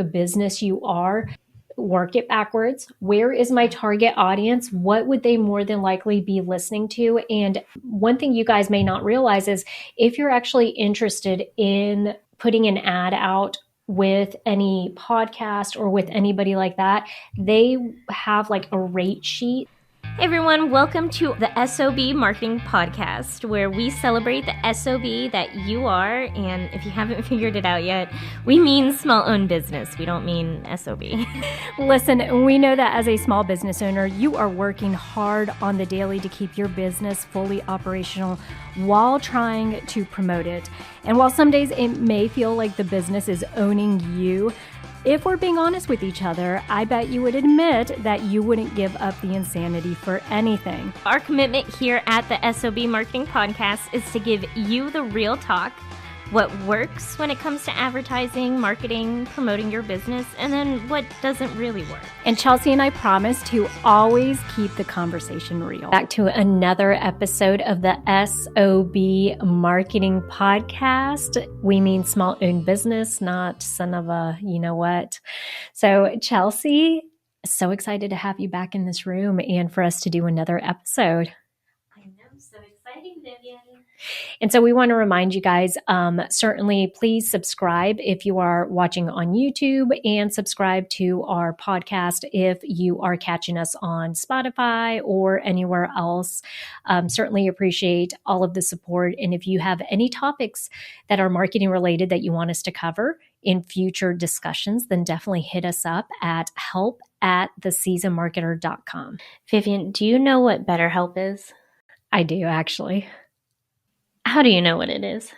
the business you are, work it backwards. Where is my target audience? What would they more than likely be listening to? And one thing you guys may not realize is if you're actually interested in putting an ad out with any podcast or with anybody like that, they have like a rate sheet. Hey everyone, welcome to the S.O.B Marketing Podcast, where we celebrate the S.O.B that you are, and if you haven't figured it out yet, we mean small-owned business. We don't mean S.O.B. Listen, we know that as a small business owner, you are working hard on the daily to keep your business fully operational while trying to promote it. And while some days it may feel like the business is owning you, if we're being honest with each other, I bet you would admit that you wouldn't give up the insanity for anything. Our commitment here at the S.O.B Marketing Podcast is to give you the real talk, what works when it comes to advertising, marketing, promoting your business, and then what doesn't really work. And Chelsea and I promise to always keep the conversation real. Back to another episode of the S.O.B Marketing Podcast. We mean small-owned business, not son of a you-know-what. So Chelsea, so excited to have you back in this room and for us to do another episode. I know, so exciting, Vivian. And so we want to remind you guys, certainly please subscribe if you are watching on YouTube, and subscribe to our podcast if you are catching us on Spotify or anywhere else. Certainly appreciate all of the support. And if you have any topics that are marketing related that you want us to cover in future discussions, then definitely hit us up at help@theseasonmarketer.com. Vivian, do you know what BetterHelp is? I do, actually. How do you know what it is?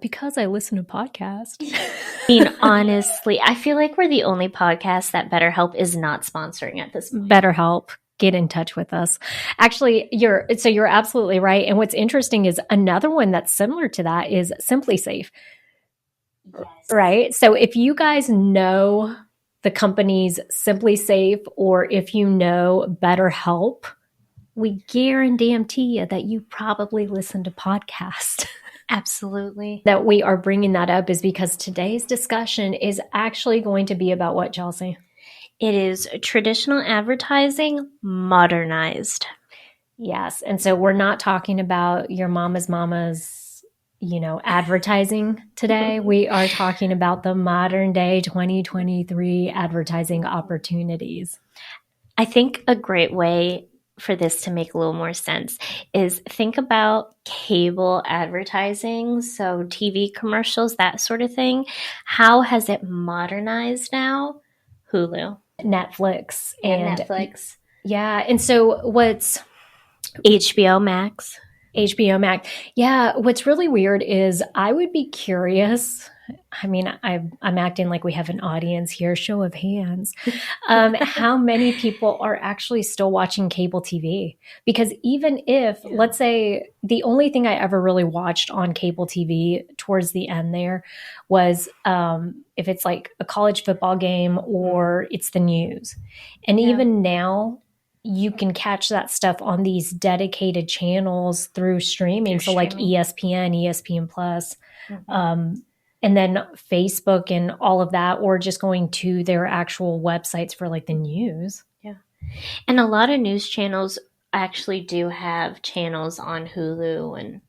Because I listen to podcasts. I mean, honestly, I feel like we're the only podcast that BetterHelp is not sponsoring at this point. BetterHelp, get in touch with us. Actually, you're absolutely right. And what's interesting is another one that's similar to that is Simply Safe. Yes. Right? So if you guys know the companies Simply Safe, or if you know BetterHelp, we guarantee you that you probably listen to podcasts. Absolutely. That we are bringing that up is because today's discussion is actually going to be about what, Chelsea? It is traditional advertising modernized. Yes. And so we're not talking about your mama's advertising today. We are talking about the modern day 2023 advertising opportunities. I think a great way for this to make a little more sense is think about cable advertising, so TV commercials, that sort of thing. How has it modernized now? Hulu. Netflix. And Netflix. Yeah. And so what's HBO Max. HBO Max. Yeah. What's really weird is I would be curious. I mean, I'm acting like we have an audience here, show of hands. How many people are actually still watching cable TV? Because even if, let's say, the only thing I ever really watched on cable TV towards the end there was if it's like a college football game or it's the news. And even now, you can catch that stuff on these dedicated channels through streaming. So like ESPN, ESPN Plus. Mm-hmm. And then Facebook and all of that, or just going to their actual websites for like the news. Yeah. And a lot of news channels actually do have channels on Hulu. And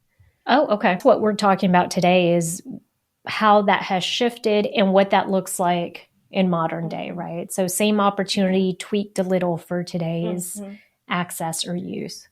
oh, okay. What we're talking about today is how that has shifted and what that looks like in modern day, right? So same opportunity, tweaked a little for today's access or use.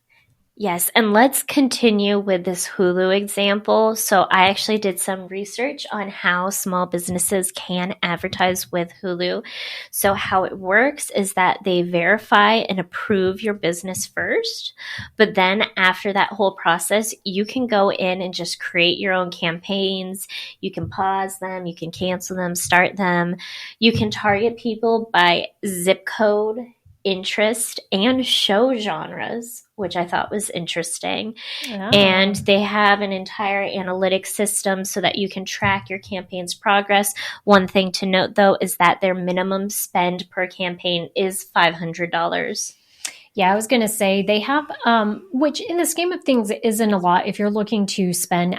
Yes, and let's continue with this Hulu example. So I actually did some research on how small businesses can advertise with Hulu. So how it works is that they verify and approve your business first, but then after that whole process, you can go in and just create your own campaigns. You can pause them, you can cancel them, start them. You can target people by zip code, interest, and show genres, which I thought was interesting. Oh. And they have an entire analytics system so that you can track your campaign's progress. One thing to note, though, is that their minimum spend per campaign is $500. Yeah, I was going to say they have, which in the scheme of things isn't a lot. If you're looking to spend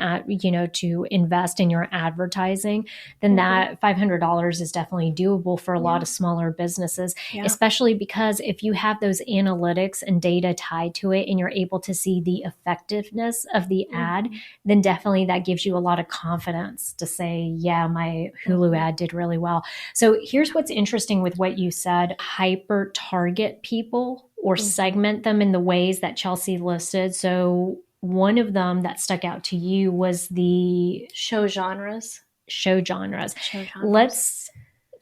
to invest in your advertising, then Mm-hmm. that $500 is definitely doable for a lot Yeah. of smaller businesses, Yeah. especially because if you have those analytics and data tied to it and you're able to see the effectiveness of the ad, Mm-hmm. then definitely that gives you a lot of confidence to say, yeah, my Hulu Mm-hmm. ad did really well. So here's what's interesting with what you said: hyper target people or Mm-hmm. segment them in the ways that Chelsea listed. So one of them that stuck out to you was the Show genres. show genres. Show genres. Let's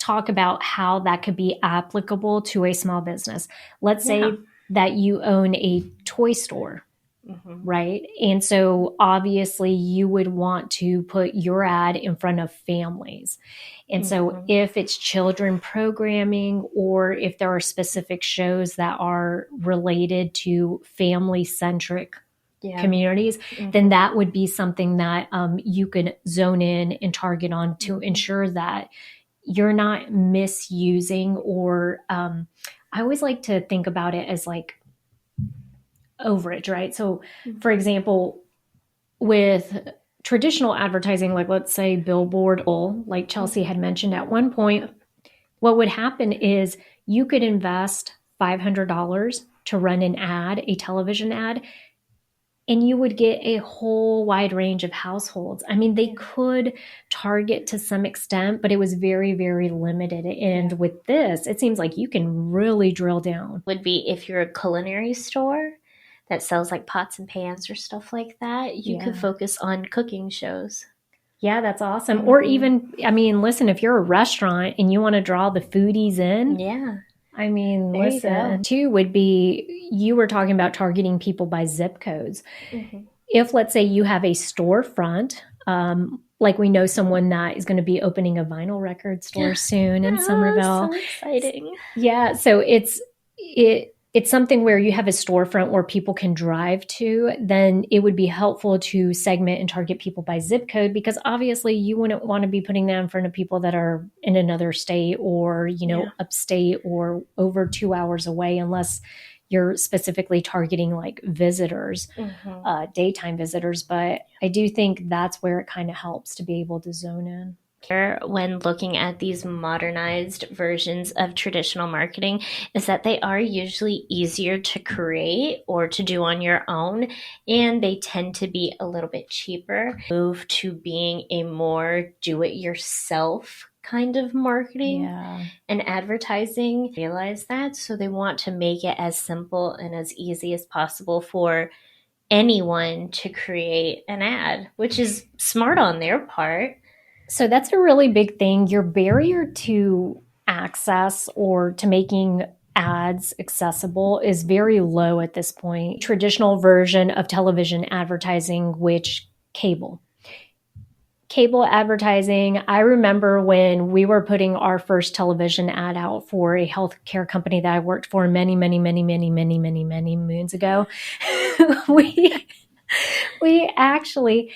talk about how that could be applicable to a small business. Let's Yeah. say that you own a toy store, Mm-hmm. right? And so obviously you would want to put your ad in front of families. And so Mm-hmm. if it's children programming or if there are specific shows that are related to family centric Yeah. communities, then Mm-hmm. that would be something that you could zone in and target on to Mm-hmm. ensure that you're not misusing or I always like to think about it as like overage, right? So, for Mm-hmm. example, with traditional advertising, like let's say billboard, like Chelsea Mm-hmm. had mentioned at one point, what would happen is you could invest $500 to run an ad, a television ad, and you would get a whole wide range of households. I mean, they Yeah. could target to some extent, but it was very, very limited. Yeah. And with this, it seems like you can really drill down. Would be if you're a culinary store that sells like pots and pans or stuff like that, you could Yeah. focus on cooking shows. Yeah, that's awesome. Or Mm-hmm. even, I mean, listen, if you're a restaurant and you want to draw the foodies in, Yeah. I mean, There you go. listen, two would be you were talking about targeting people by zip codes. Mm-hmm. If, let's say, you have a storefront, like we know someone that is going to be opening a vinyl record store soon in Oh, Somerville. so exciting. Yeah, so it's something where you have a storefront where people can drive to, then it would be helpful to segment and target people by zip code because obviously you wouldn't want to be putting that in front of people that are in another state or, Yeah. upstate or over 2 hours away unless you're specifically targeting like visitors, Mm-hmm. daytime visitors. But I do think that's where it kind of helps to be able to zone in. When looking at these modernized versions of traditional marketing is that they are usually easier to create or to do on your own, and they tend to be a little bit cheaper. Move to being a more do-it-yourself kind of marketing Yeah. and advertising. Realize that, so they want to make it as simple and as easy as possible for anyone to create an ad, which is smart on their part. So that's a really big thing. Your barrier to access or to making ads accessible is very low at this point. Traditional version of television advertising, which cable advertising. I remember when we were putting our first television ad out for a healthcare company that I worked for many, many, many, many, many, many, many moons ago. we actually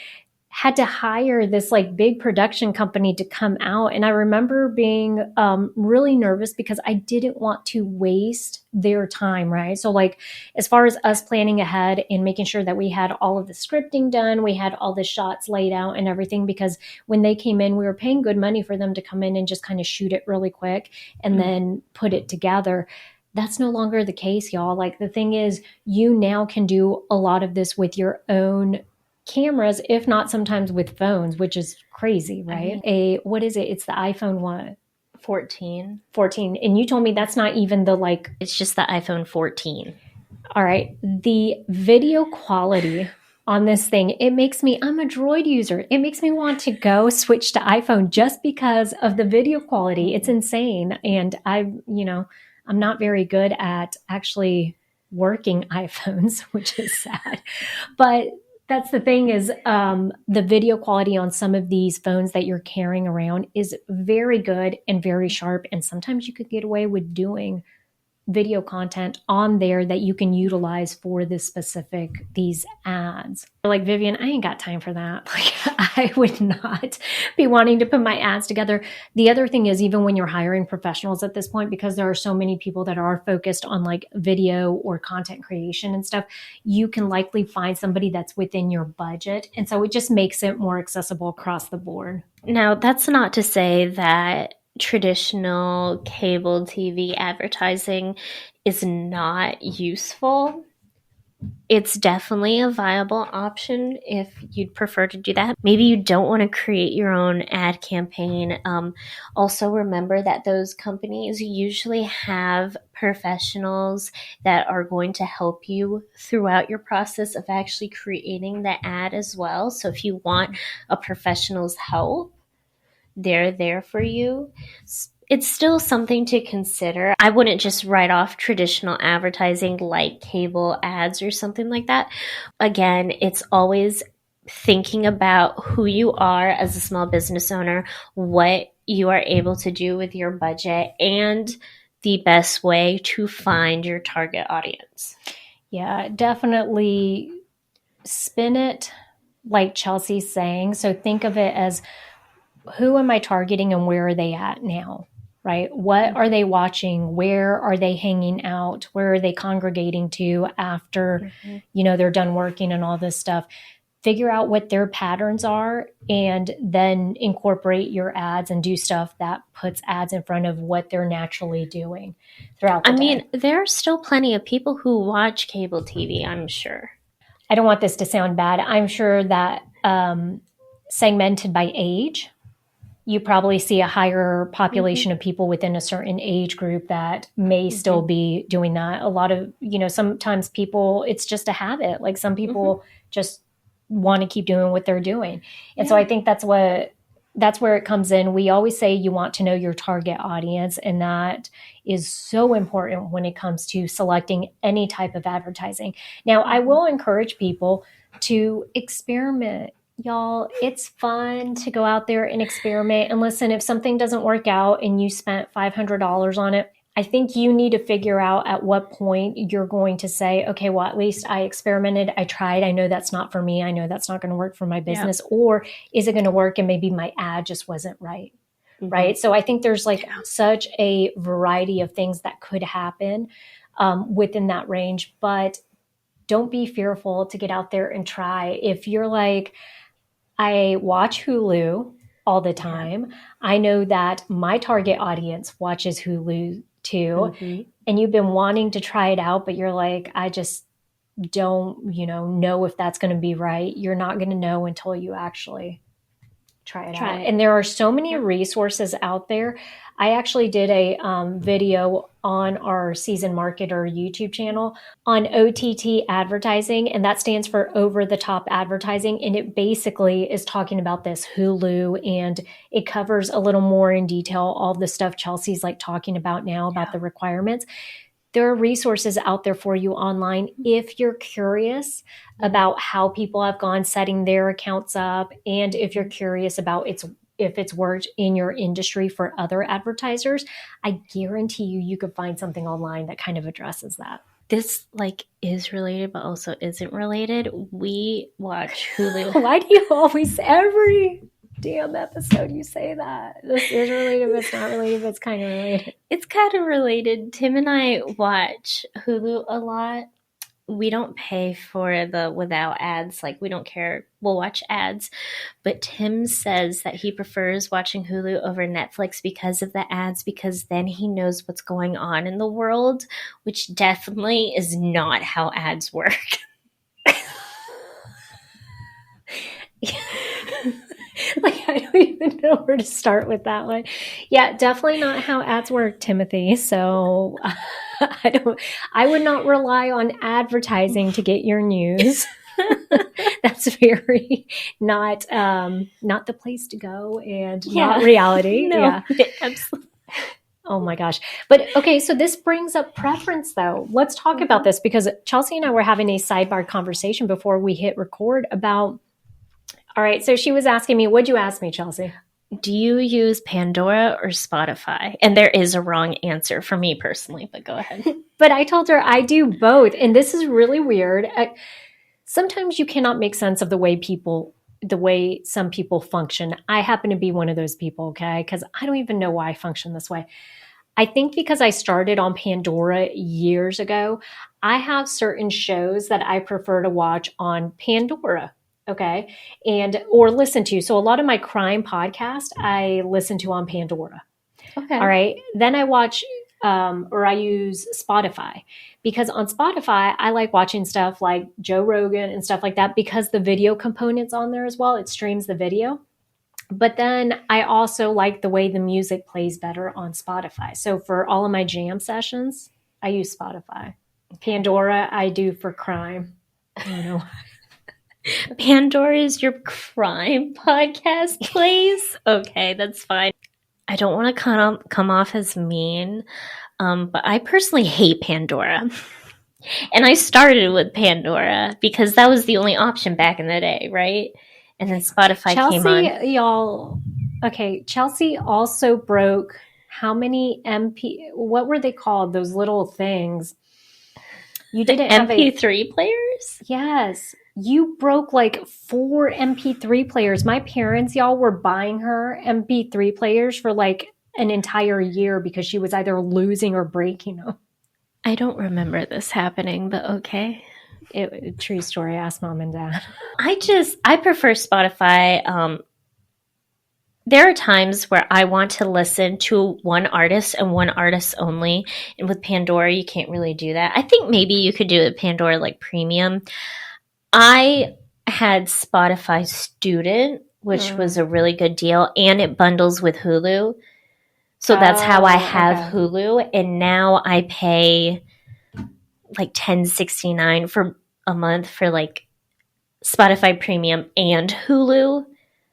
had to hire this like big production company to come out. And I remember being really nervous because I didn't want to waste their time, right? So, like, as far as us planning ahead and making sure that we had all of the scripting done, we had all the shots laid out and everything, because when they came in, we were paying good money for them to come in and just kind of shoot it really quick and then put it together. That's no longer the case, y'all. Like, the thing is, you now can do a lot of this with your own cameras, if not sometimes with phones, which is crazy, right? What is it? It's the iPhone what? 14. 14. And you told me that's not even the like. It's just the iPhone 14. All right. The video quality on this thing, I'm a Droid user. It makes me want to go switch to iPhone just because of the video quality. It's insane. And I'm not very good at actually working iPhones, which is sad. But that's the thing is the video quality on some of these phones that you're carrying around is very good and very sharp. And sometimes you could get away with doing video content on there that you can utilize for these ads. Like, Vivian, I ain't got time for that. Like, I would not be wanting to put my ads together. The other thing is, even when you're hiring professionals at this point, because there are so many people that are focused on like video or content creation and stuff, you can likely find somebody that's within your budget. And so it just makes it more accessible across the board. Now, that's not to say that traditional cable TV advertising is not useful. It's definitely a viable option if you'd prefer to do that. Maybe you don't want to create your own ad campaign. Also, remember that those companies usually have professionals that are going to help you throughout your process of actually creating the ad as well. So if you want a professional's help, they're there for you. It's still something to consider. I wouldn't just write off traditional advertising like cable ads or something like that. Again, it's always thinking about who you are as a small business owner, what you are able to do with your budget, and the best way to find your target audience. Yeah, definitely spin it like Chelsea's saying. So think of it as, who am I targeting and where are they at now? Right? What are they watching? Where are they hanging out? Where are they congregating to after, they're done working and all this stuff? Figure out what their patterns are and then incorporate your ads and do stuff that puts ads in front of what they're naturally doing throughout the day. There are still plenty of people who watch cable TV, I'm sure. I don't want this to sound bad. I'm sure that segmented by age, you probably see a higher population of people within a certain age group that may still be doing that. A lot of, sometimes people, it's just a habit. Like, some people just want to keep doing what they're doing. And so I think that's where it comes in. We always say you want to know your target audience, and that is so important when it comes to selecting any type of advertising. Now, I will encourage people to experiment. Y'all, it's fun to go out there and experiment. And listen, if something doesn't work out and you spent $500 on it, I think you need to figure out at what point you're going to say, okay, well, at least I experimented, I tried, I know that's not for me, I know that's not going to work for my business, or is it going to work and maybe my ad just wasn't right, right? So I think there's such a variety of things that could happen within that range, but don't be fearful to get out there and try. If you're like, I watch Hulu all the time. I know that my target audience watches Hulu too. And you've been wanting to try it out, but you're like, I just don't, know if that's going to be right. You're not going to know until you actually try it out. And there are so many resources out there. I actually did a video on our Seasoned Marketer YouTube channel on OTT advertising, and that stands for over the top advertising. And it basically is talking about this Hulu, and it covers a little more in detail all the stuff Chelsea's talking about now about the requirements. There are resources out there for you online if you're curious about how people have gone setting their accounts up, and if you're curious about if it's worked in your industry for other advertisers. I guarantee you could find something online that kind of addresses that. This is related, but also isn't related. We watch Hulu. Why do you always, every damn episode you say that? This is related, but it's not related, but it's kind of related. It's kind of related. Tim and I watch Hulu a lot. We don't pay for the without ads. We don't care. We'll watch ads. But Tim says that he prefers watching Hulu over Netflix because of the ads, because then he knows what's going on in the world, which definitely is not how ads work. I don't even know where to start with that one. Yeah, definitely not how ads work, Timothy. So I would not rely on advertising to get your news. That's very not the place to go, and not reality. No, absolutely. Oh my gosh. But okay, so this brings up preference though. Let's talk about this, because Chelsea and I were having a sidebar conversation before we hit record about, all right, so she was asking me, what'd you ask me, Chelsea? Do you use Pandora or Spotify? And there is a wrong answer for me personally, but go ahead. But I told her I do both. And this is really weird. Sometimes you cannot make sense of the way some people function. I happen to be one of those people, okay? Because I don't even know why I function this way. I think because I started on Pandora years ago, I have certain shows that I prefer to watch on Pandora. Okay. And, or listen to. So a lot of my crime podcast, I listen to on Pandora. Okay. All right. Then I watch, or I use Spotify because on Spotify, I like watching stuff like Joe Rogan and stuff like that because the video component's on there as well. It streams the video. But then I also like the way the music plays better on Spotify. So for all of my jam sessions, I use Spotify. Pandora, I do for crime. I don't know. Pandora is your crime podcast place? Okay, that's fine. I don't want to come off as mean, but I personally hate Pandora. And I started with Pandora because that was the only option back in the day, right? And then Spotify came on. Chelsea also broke how many what were they called? Those little things. You didn't have MP3 players? Yes. You broke like 4 MP3 players. My parents, y'all, were buying her MP3 players for like an entire year because she was either losing or breaking them. I don't remember this happening, but okay. True story. Ask mom and dad. I prefer Spotify. There are times where I want to listen to one artist and one artist only. And with Pandora, you can't really do that. I think maybe you could do it with Pandora like premium. I had Spotify Student, which was a really good deal, and it bundles with Hulu. So that's how I have Hulu. And now I pay like $10.69 for a month for like Spotify Premium and Hulu.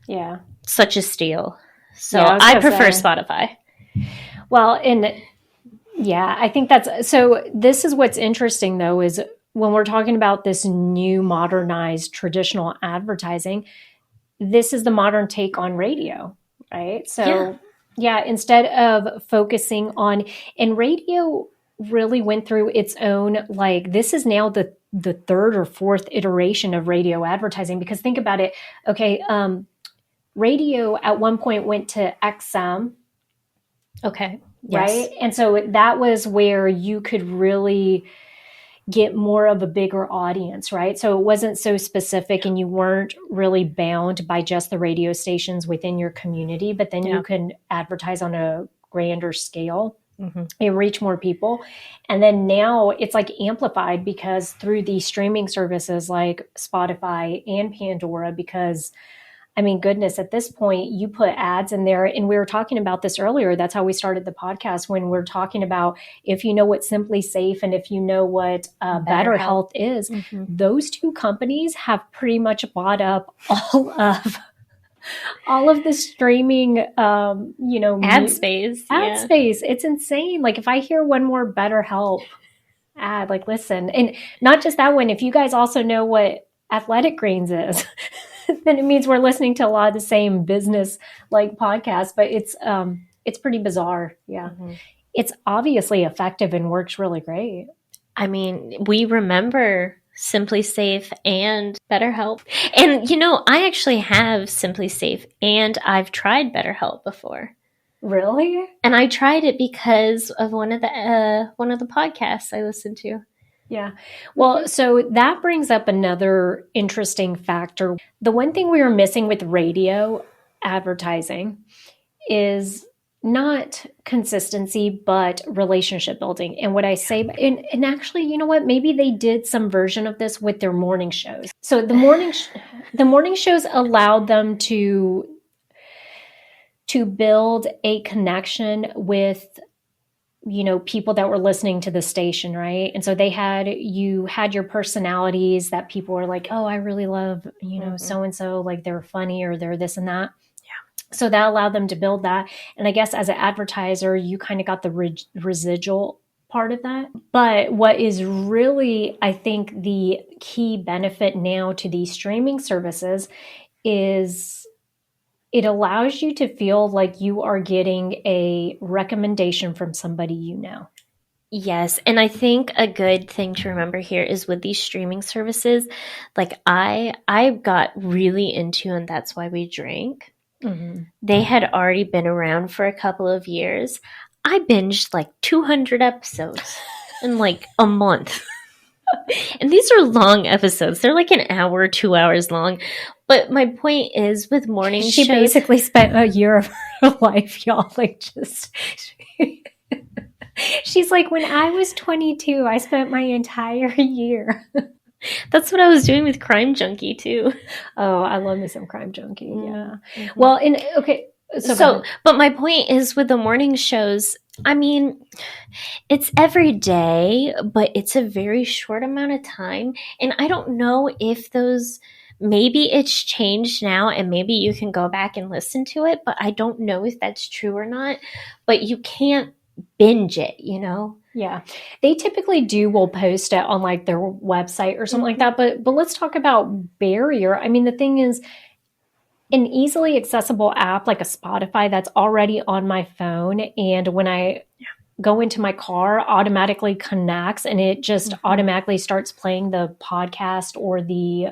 Yeah. Such a steal. So yeah, I prefer Spotify. Well, and yeah, I think so this is what's interesting though, is when we're talking about this new modernized traditional advertising, this is the modern take on radio, right? So yeah, instead of focusing on, and radio really went through its own, like this is now the third or fourth iteration of radio advertising, because think about it. Okay. Radio at one point went to XM. Okay. Right. Yes. And so that was where you could really get more of a bigger audience, right? So it wasn't so specific and you weren't really bound by just the radio stations within your community, but then you can advertise on a grander scale and reach more people. And then now it's like amplified because through these streaming services like Spotify and Pandora, because I mean, goodness, at this point, you put ads in there. And we were talking about this earlier. That's how we started the podcast, when we're talking about if you know what Simply Safe and if you know what Better Health is, those two companies have pretty much bought up all of the streaming, ad space. Space. It's insane. Like if I hear one more Better Health ad, like listen, and not just that one, if you guys also know what Athletic Greens is, then it means we're listening to a lot of the same business like podcasts, but it's pretty bizarre. Yeah. It's obviously effective and works really great. I mean, we remember Simply Safe and BetterHelp. And I actually have Simply Safe and I've tried BetterHelp before. Really? And I tried it because of one of the podcasts I listened to. Yeah. Well, so that brings up another interesting factor. The one thing we were missing with radio advertising is not consistency, but relationship building. And what I say, and actually, you know what? Maybe they did some version of this with their morning shows. So the morning shows allowed them to build a connection with people that were listening to the station, right? And so you had your personalities that people were like, oh, I really love, so-and-so, like they're funny or they're this and that. Yeah. So that allowed them to build that. And I guess as an advertiser, you kind of got the residual part of that. But what is really, I think, the key benefit now to these streaming services is it allows you to feel like you are getting a recommendation from somebody you know. Yes, and I think a good thing to remember here is with these streaming services, like I got really into, and that's why we drink. Mm-hmm. They had already been around for a couple of years. I binged like 200 episodes in like a month. And these are long episodes. They're like an hour, 2 hours long. But my point is with morning She shows, basically spent a year of her life, y'all, like just. She's like, when I was 22, I spent my entire year. that's what I was doing with Crime Junkie too. Oh, I love me some Crime Junkie. Yeah. Mm-hmm. Well, and okay. So, but my point is with the morning shows, I mean, it's every day, but it's a very short amount of time. And I don't know if those, maybe it's changed now and maybe you can go back and listen to it, but I don't know if that's true or not. But you can't binge it, you know? Yeah. They typically will post it on like their website or something like that. But let's talk about barrier. I mean, the thing is, an easily accessible app like a Spotify that's already on my phone, and when I go into my car, automatically connects and it just automatically starts playing the podcast or the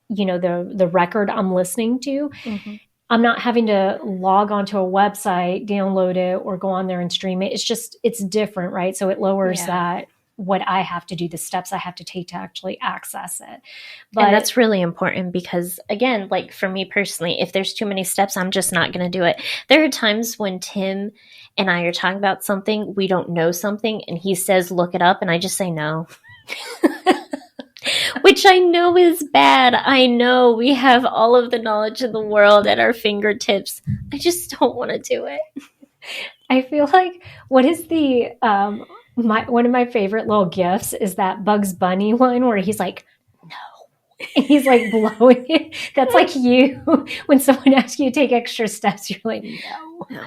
the record I'm listening to. Mm-hmm. I'm not having to log onto a website, download it, or go on there and stream it. It's different, right? So it lowers that what I have to do, the steps I have to take to actually access it. But and that's really important because, again, like for me personally, if there's too many steps, I'm just not going to do it. There are times when Tim and I are talking about something, we don't know something, and he says, look it up, and I just say no. Which I know is bad. I know we have all of the knowledge in the world at our fingertips. I just don't want to do it. I feel like, what is the one of my favorite little gifs is that Bugs Bunny one where he's like, no. And he's like blowing it. That's like you. When someone asks you to take extra steps, you're like, no.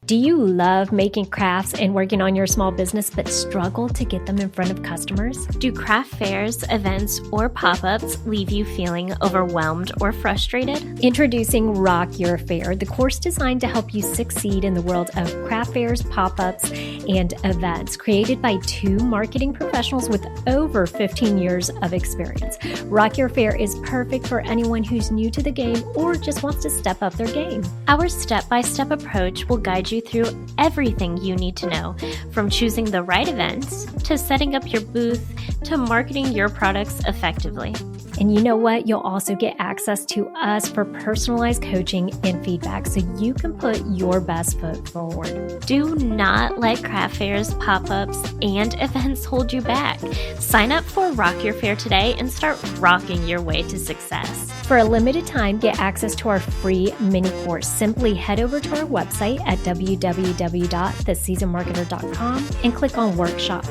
Do you love making crafts and working on your small business but struggle to get them in front of customers? Do craft fairs, events, or pop-ups leave you feeling overwhelmed or frustrated? Introducing Rock Your Fair, the course designed to help you succeed in the world of craft fairs, pop-ups, and events, created by 2 marketing professionals with over 15 years of experience. Rock Your Fair is perfect for anyone who's new to the game or just wants to step up their game. Our step-by-step approach will guide you through everything you need to know, from choosing the right events, to setting up your booth, to marketing your products effectively. And you know what? You'll also get access to us for personalized coaching and feedback so you can put your best foot forward. Do not let craft fairs, pop-ups, and events hold you back. Sign up for Rock Your Fair today and start rocking your way to success. For a limited time, get access to our free mini course. Simply head over to our website at www.theseasonmarketer.com and click on workshops.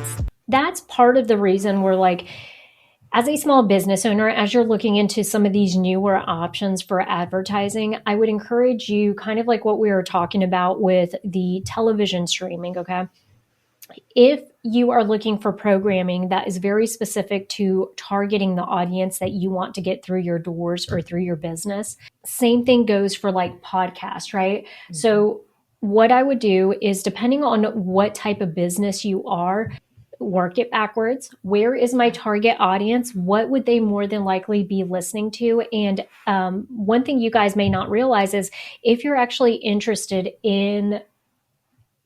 That's part of the reason we're like, as a small business owner, as you're looking into some of these newer options for advertising, I would encourage you, kind of like what we were talking about with the television streaming, okay? If you are looking for programming that is very specific to targeting the audience that you want to get through your doors or through your business, same thing goes for like podcasts, right? Mm-hmm. So what I would do is, depending on what type of business you are, work it backwards. Where is my target audience? What would they more than likely be listening to? And one thing you guys may not realize is, if you're actually interested in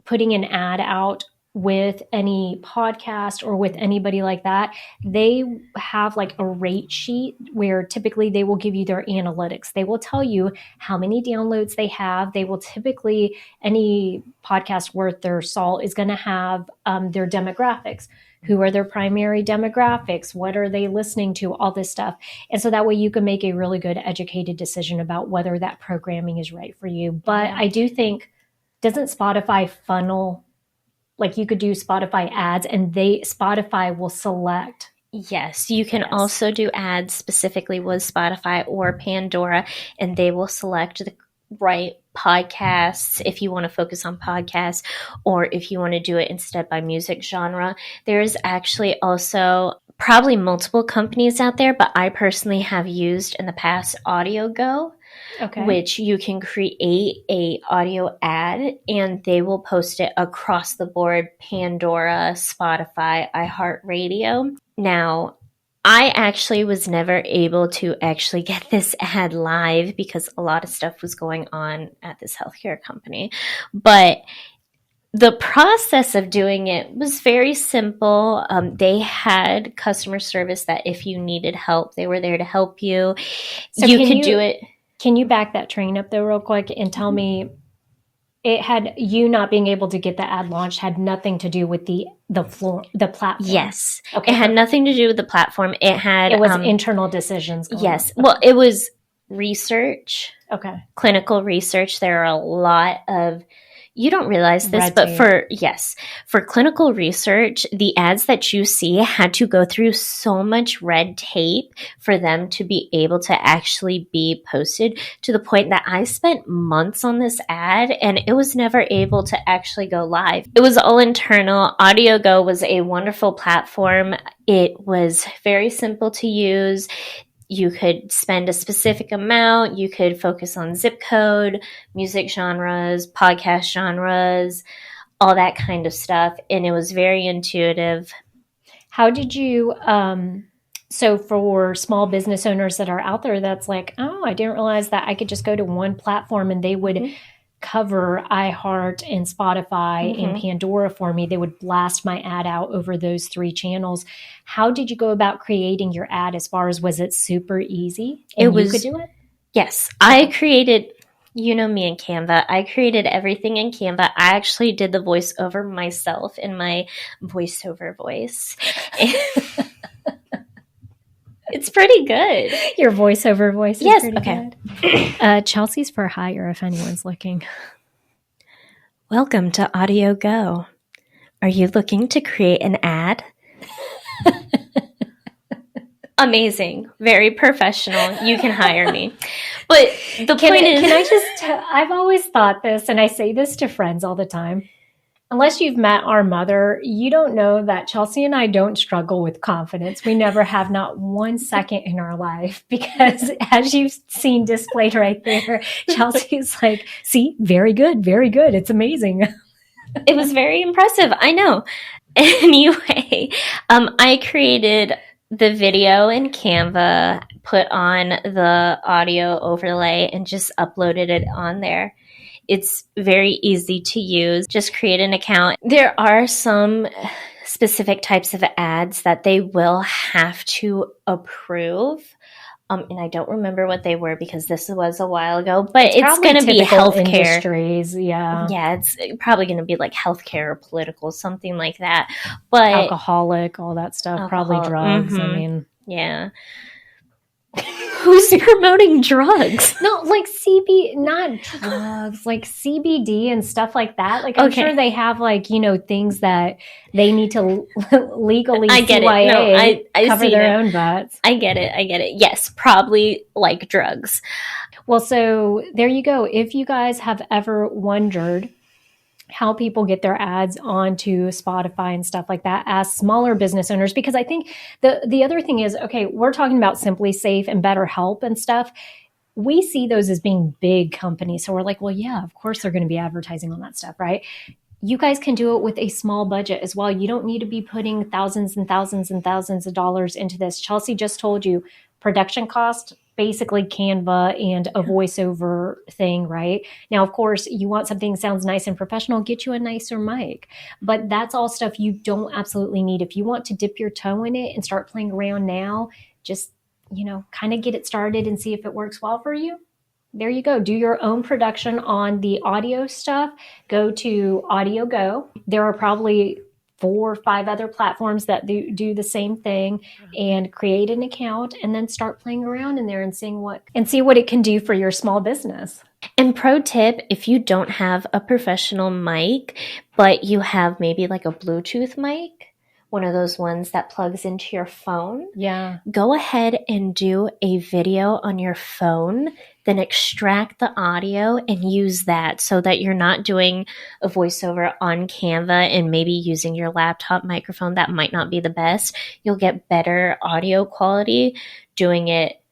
putting an ad out with any podcast or with anybody like that, they have like a rate sheet where typically they will give you their analytics. They will tell you how many downloads they have. They will typically, any podcast worth their salt is going to have their demographics. Who are their primary demographics? What are they listening to? All this stuff. And so that way you can make a really good educated decision about whether that programming is right for you. But I do think, doesn't Spotify funnel, like you could do Spotify ads and Spotify will select? Yes, you can also do ads specifically with Spotify or Pandora, and they will select the right podcasts if you want to focus on podcasts, or if you want to do it instead by music genre. There's actually also probably multiple companies out there, but I personally have used in the past AudioGo. Okay. which you can create a audio ad and they will post it across the board, Pandora, Spotify, iHeartRadio. Now, I actually was never able to actually get this ad live because a lot of stuff was going on at this healthcare company. But the process of doing it was very simple. They had customer service that if you needed help, they were there to help you. So You could do it. Can you back that train up though real quick and tell me, it had, you not being able to get the ad launched had nothing to do with the platform? Yes. Okay. It had nothing to do with the platform. It was internal decisions going on. Yes. Well, it was research. Okay. Clinical research. There are a lot of, you don't realize this, Red but tape. for clinical research, the ads that you see had to go through so much red tape for them to be able to actually be posted, to the point that I spent months on this ad and it was never able to actually go live. It was all internal. AudioGo was a wonderful platform. It was very simple to use. You could spend a specific amount. You could focus on zip code, music genres, podcast genres, all that kind of stuff. And it was very intuitive. How did you, so for small business owners that are out there, that's like, oh, I didn't realize that I could just go to one platform and they would cover iHeart and Spotify and Pandora for me. They would blast my ad out over those 3 channels. How did you go about creating your ad, as far as, was it super easy and you could do it? Yes. I created, you know me in Canva. I created everything in Canva. I actually did the voiceover myself in my voiceover voice. It's pretty good. Your voiceover voice is pretty okay. good. Chelsea's for hire if anyone's looking. Welcome to AudioGo. Are you looking to create an ad? Amazing. Very professional. You can hire me. But the point is... Can I just... I've always thought this, and I say this to friends all the time. Unless you've met our mother, you don't know that Chelsea and I don't struggle with confidence. We never have, not 1 second in our life, because as you've seen displayed right there, Chelsea's like, see, very good, very good. It's amazing. It was very impressive. I know. Anyway, I created the video in Canva, put on the audio overlay, and just uploaded it on there. It's very easy to use. Just create an account. There are some specific types of ads that they will have to approve. And I don't remember what they were because this was a while ago, but it's going to be healthcare. Industries, yeah. Yeah, it's probably going to be like healthcare or political, something like that. But alcoholic, all that stuff, probably drugs. I mean, yeah. Who's promoting drugs? No, like not drugs, like CBD and stuff like that. Like, I'm sure they have, like, you know, things that they need to legally I get CYA, it. No, I cover their own butts. I get it. Yes, probably like drugs. Well, so there you go. If you guys have ever wondered how people get their ads onto Spotify and stuff like that as smaller business owners, because I think the other thing is, okay, we're talking about Simply Safe and BetterHelp and stuff. We see those as being big companies. So we're like, well, yeah, of course they're going to be advertising on that stuff, right? You guys can do it with a small budget as well. You don't need to be putting thousands and thousands and thousands of dollars into this. Chelsea just told you production cost, basically Canva and a voiceover thing, right? Now, of course, you want something that sounds nice and professional, get you a nicer mic. But that's all stuff you don't absolutely need. If you want to dip your toe in it and start playing around now, just, you know, kind of get it started and see if it works well for you. There you go. Do your own production on the audio stuff. Go to AudioGo. There are probably 4 or 5 other platforms that do the same thing, and create an account and then start playing around in there and see what it can do for your small business. And pro tip, if you don't have a professional mic, but you have maybe like a Bluetooth mic, one of those ones that plugs into your phone. Yeah. Go ahead and do a video on your phone, then extract the audio and use that so that you're not doing a voiceover on Canva and maybe using your laptop microphone. That might not be the best. You'll get better audio quality doing it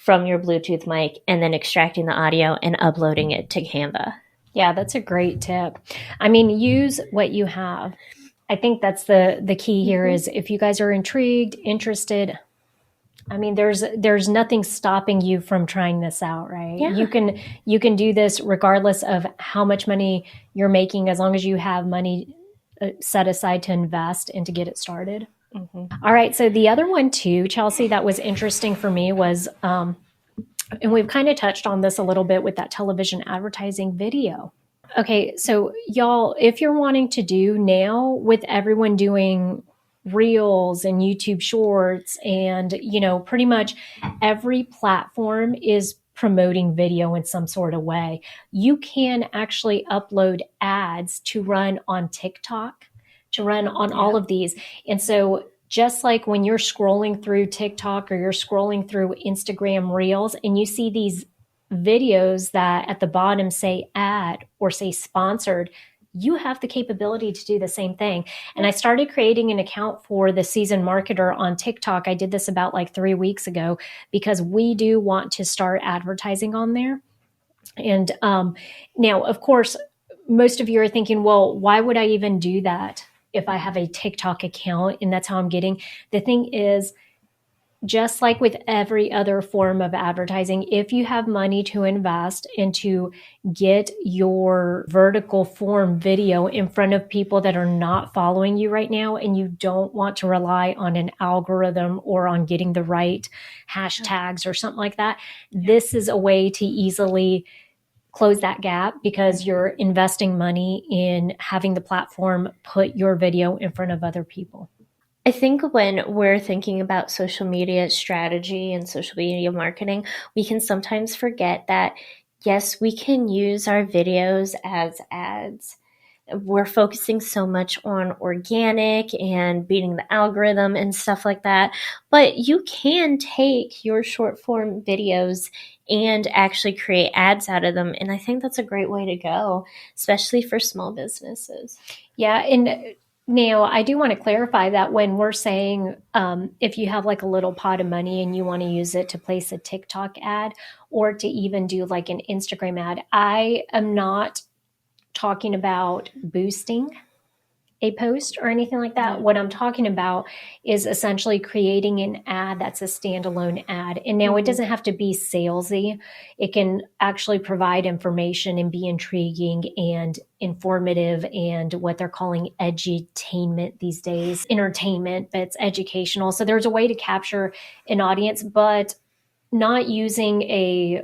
from your Bluetooth mic and then extracting the audio and uploading it to Canva. Yeah, that's a great tip. I mean, use what you have. I think that's the key here is if you guys are intrigued, interested, I mean, there's nothing stopping you from trying this out, right? Yeah. You can do this regardless of how much money you're making, as long as you have money set aside to invest and to get it started. All right. So the other one too, Chelsea, that was interesting for me was, and we've kind of touched on this a little bit with that television advertising video. Okay, so y'all, if you're wanting to do now with everyone doing reels and YouTube shorts and, you know, pretty much every platform is promoting video in some sort of way, you can actually upload ads to run on TikTok, to run on all of these. And so just like when you're scrolling through TikTok or you're scrolling through Instagram reels and you see these videos that at the bottom say ad or say sponsored, you have the capability to do the same thing. And I started creating an account for the Seasoned Marketer on TikTok. I did this about like 3 weeks ago because we do want to start advertising on there. And now, of course, most of you are thinking, well, why would I even do that if I have a TikTok account and that's how I'm getting? The thing is, just like with every other form of advertising, if you have money to invest and to get your vertical form video in front of people that are not following you right now, and you don't want to rely on an algorithm or on getting the right hashtags or something like that, this is a way to easily close that gap because you're investing money in having the platform put your video in front of other people. I think when we're thinking about social media strategy and social media marketing, we can sometimes forget that, yes, we can use our videos as ads. We're focusing so much on organic and beating the algorithm and stuff like that. But you can take your short form videos and actually create ads out of them. And I think that's a great way to go, especially for small businesses. Yeah. And now, I do want to clarify that when we're saying if you have like a little pot of money and you want to use it to place a TikTok ad or to even do like an Instagram ad, I am not talking about boosting a post or anything like that. What I'm talking about is essentially creating an ad that's a standalone ad. And now it doesn't have to be salesy. It can actually provide information and be intriguing and informative and what they're calling edutainment these days. Entertainment, but it's educational. So there's a way to capture an audience, but not using a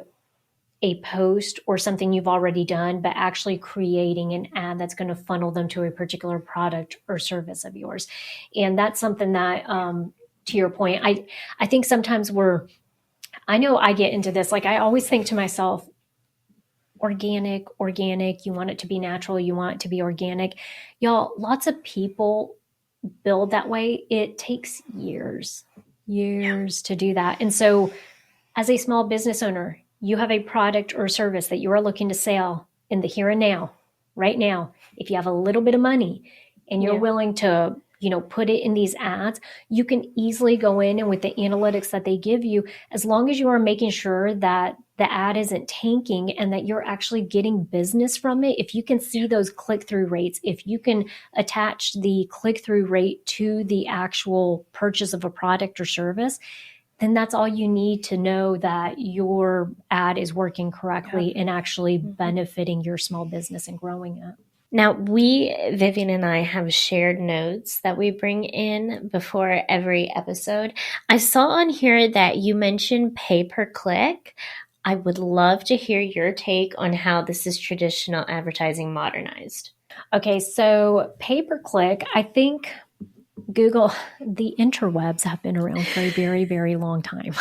post or something you've already done, but actually creating an ad that's going to funnel them to a particular product or service of yours. And that's something that, to your point, I think sometimes I know I get into this, like I always think to myself, organic, you want it to be natural, you want it to be organic. Y'all, lots of people build that way. It takes years to do that. And so as a small business owner, you have a product or service that you are looking to sell in the here and now, right now. If you have a little bit of money and you're willing to, put it in these ads, you can easily go in and with the analytics that they give you, as long as you are making sure that the ad isn't tanking and that you're actually getting business from it. If you can see those click-through rates, if you can attach the click-through rate to the actual purchase of a product or service, then that's all you need to know that your ad is working correctly and actually benefiting your small business and growing it. Now, Vivian and I have shared notes that we bring in before every episode. I saw on here that you mentioned pay-per-click. I would love to hear your take on how this is traditional advertising modernized. Okay, so pay-per-click, I think Google, the interwebs have been around for a very, very long time.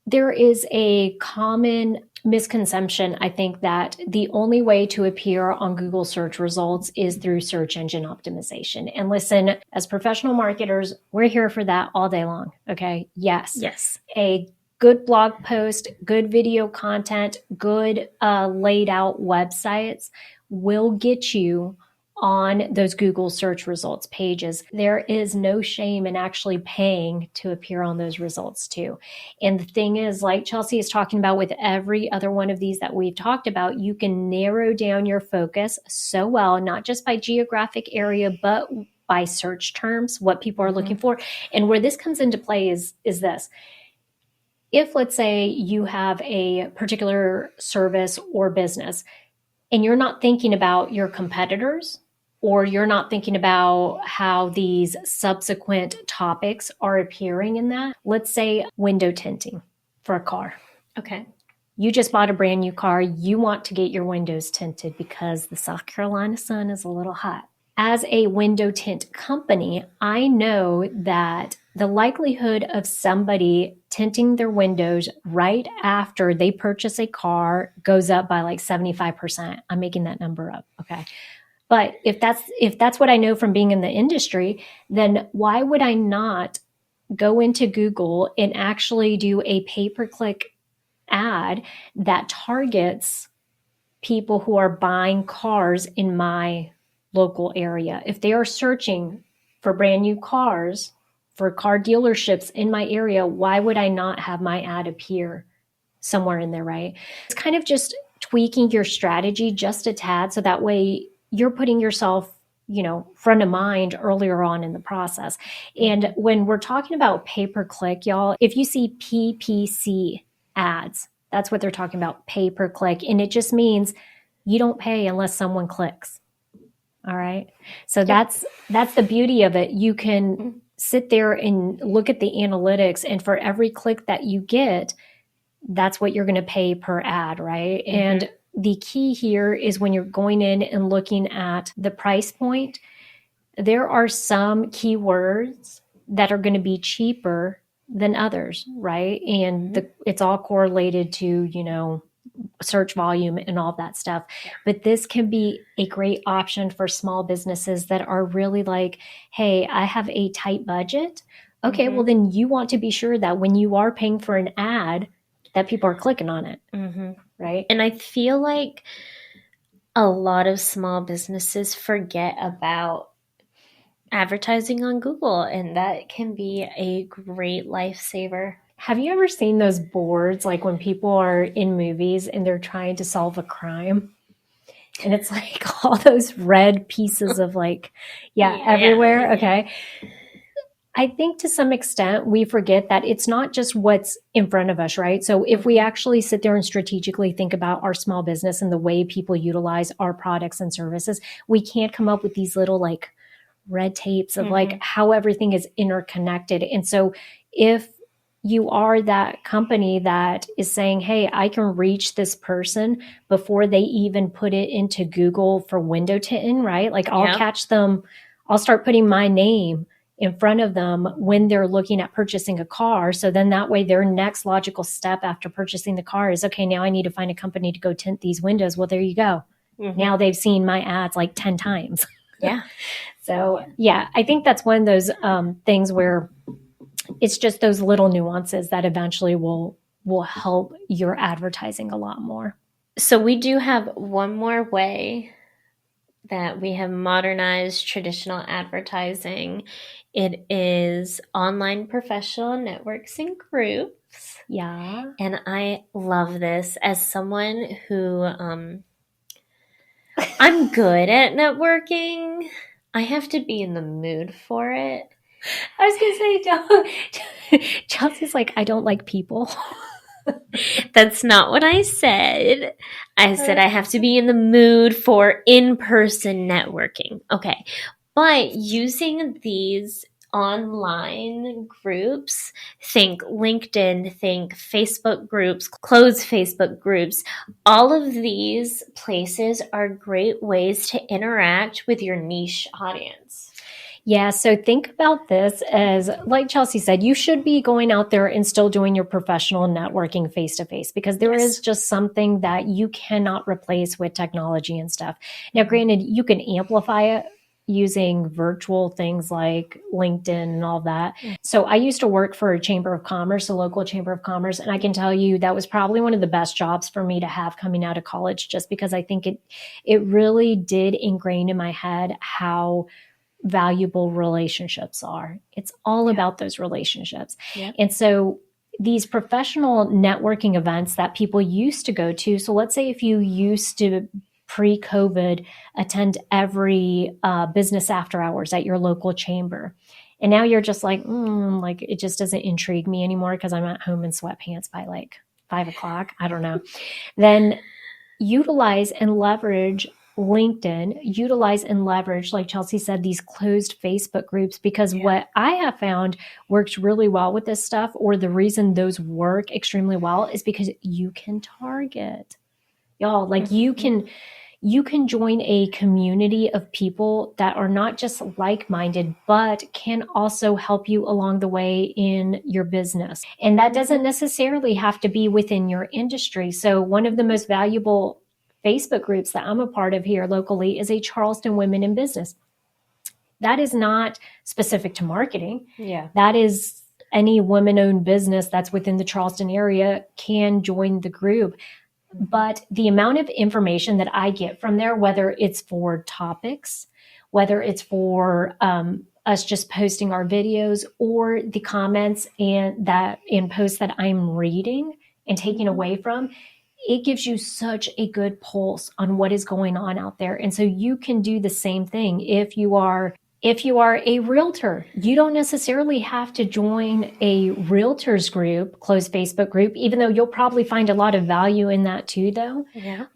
There is a common misconception, I think, that the only way to appear on Google search results is through search engine optimization. And listen, as professional marketers, we're here for that all day long. Okay. Yes. A good blog post, good video content, good laid out websites will get you on those Google search results pages. There is no shame in actually paying to appear on those results too. And the thing is, like Chelsea is talking about with every other one of these that we've talked about, you can narrow down your focus so well, not just by geographic area, but by search terms, what people are looking for. And where this comes into play is this. If, let's say, you have a particular service or business and you're not thinking about your competitors, or you're not thinking about how these subsequent topics are appearing in that. Let's say window tinting for a car. Okay. You just bought a brand new car. You want to get your windows tinted because the South Carolina sun is a little hot. As a window tint company, I know that the likelihood of somebody tinting their windows right after they purchase a car goes up by like 75%. I'm making that number up. Okay. But if that's what I know from being in the industry, then why would I not go into Google and actually do a pay-per-click ad that targets people who are buying cars in my local area? If they are searching for brand new cars, for car dealerships in my area, why would I not have my ad appear somewhere in there, right? It's kind of just tweaking your strategy just a tad so that way you're putting yourself, front of mind earlier on in the process. And when we're talking about pay-per-click, y'all, if you see PPC ads, that's what they're talking about, pay-per-click. And it just means you don't pay unless someone clicks. All right. So that's the beauty of it. You can sit there and look at the analytics, and for every click that you get, that's what you're going to pay per ad, right? And the key here is when you're going in and looking at the price point, there are some keywords that are going to be cheaper than others, right? And it's all correlated to, search volume and all that stuff. But this can be a great option for small businesses that are really like, hey, I have a tight budget. Okay, well, then you want to be sure that when you are paying for an ad, that people are clicking on it, right? And I feel like a lot of small businesses forget about advertising on Google, and that can be a great lifesaver. Have you ever seen those boards, like when people are in movies and they're trying to solve a crime? And it's like all those red pieces of everywhere. Yeah. Okay. I think to some extent we forget that it's not just what's in front of us, right? So if we actually sit there and strategically think about our small business and the way people utilize our products and services, we can't come up with these little like red tapes of like how everything is interconnected. And so if you are that company that is saying, hey, I can reach this person before they even put it into Google for window tinting, right? Like I'll catch them, I'll start putting my name in front of them when they're looking at purchasing a car. So then that way their next logical step after purchasing the car is, okay, now I need to find a company to go tint these windows. Well, there you go. Now they've seen my ads like 10 times. Yeah. So yeah, I think that's one of those things where it's just those little nuances that eventually will help your advertising a lot more. So we do have one more way that we have modernized traditional advertising. It is online professional networks and groups. Yeah. And I love this as someone who I'm good at networking. I have to be in the mood for it. I was going to say, Chelsea's like, I don't like people. That's not what I said. I said I have to be in the mood for in-person networking. Okay. But using these online groups, think LinkedIn, think Facebook groups, closed Facebook groups, all of these places are great ways to interact with your niche audience. Yeah, so think about this as, like Chelsea said, you should be going out there and still doing your professional networking face-to-face because there is just something that you cannot replace with technology and stuff. Now, granted, you can amplify it using virtual things like LinkedIn and all that. So I used to work for a chamber of commerce, a local chamber of commerce, and I can tell you that was probably one of the best jobs for me to have coming out of college, just because I think it really did ingrain in my head how valuable relationships are. It's all about those relationships. And so these professional networking events that people used to go to, so let's say if you used to pre-COVID attend every business after hours at your local chamber, and now you're just like it just doesn't intrigue me anymore because I'm at home in sweatpants by like 5 o'clock. I don't know. Then utilize and leverage LinkedIn, utilize and leverage, like Chelsea said, these closed Facebook groups, because what I have found works really well with this stuff, or the reason those work extremely well, is because you can target. Y'all, like you can join a community of people that are not just like-minded, but can also help you along the way in your business. And that doesn't necessarily have to be within your industry. So one of the most valuable Facebook groups that I'm a part of here locally is a Charleston Women in Business. That is not specific to marketing. That is any women-owned business that's within the Charleston area can join the group. But the amount of information that I get from there, whether it's for topics, whether it's for us just posting our videos, or the comments and posts that I'm reading and taking away from, it gives you such a good pulse on what is going on out there. And so you can do the same thing if you are a realtor. You don't necessarily have to join a realtors group, closed Facebook group, even though you'll probably find a lot of value in that too, though.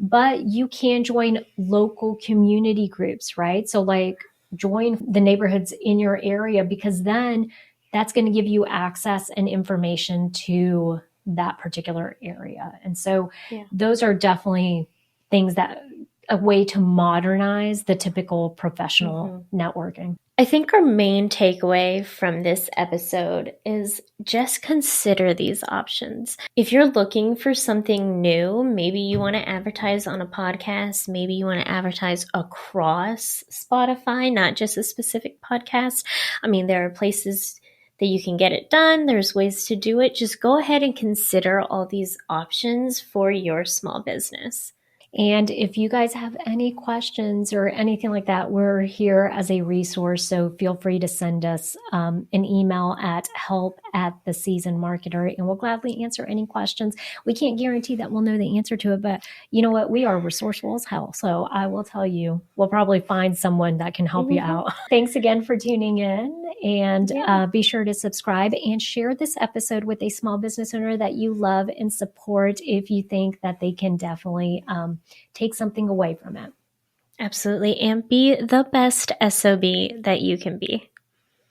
But you can join local community groups, right? So like join the neighborhoods in your area, because then that's going to give you access and information to that particular area. And so those are definitely things that a way to modernize the typical professional networking. I think our main takeaway from this episode is just consider these options. If you're looking for something new, maybe you want to advertise on a podcast, maybe you want to advertise across Spotify, not just a specific podcast. I mean, there are places that you can get it done. There's ways to do it. Just go ahead and consider all these options for your small business. And if you guys have any questions or anything like that, we're here as a resource. So feel free to send us an email at help@theseasonedmarketer, and we'll gladly answer any questions. We can't guarantee that we'll know the answer to it, but you know what? We are resourceful as hell. So I will tell you, we'll probably find someone that can help you out. Thanks again for tuning in, and be sure to subscribe and share this episode with a small business owner that you love and support if you think that they can definitely take something away from it. Absolutely. And be the best S.O.B that you can be.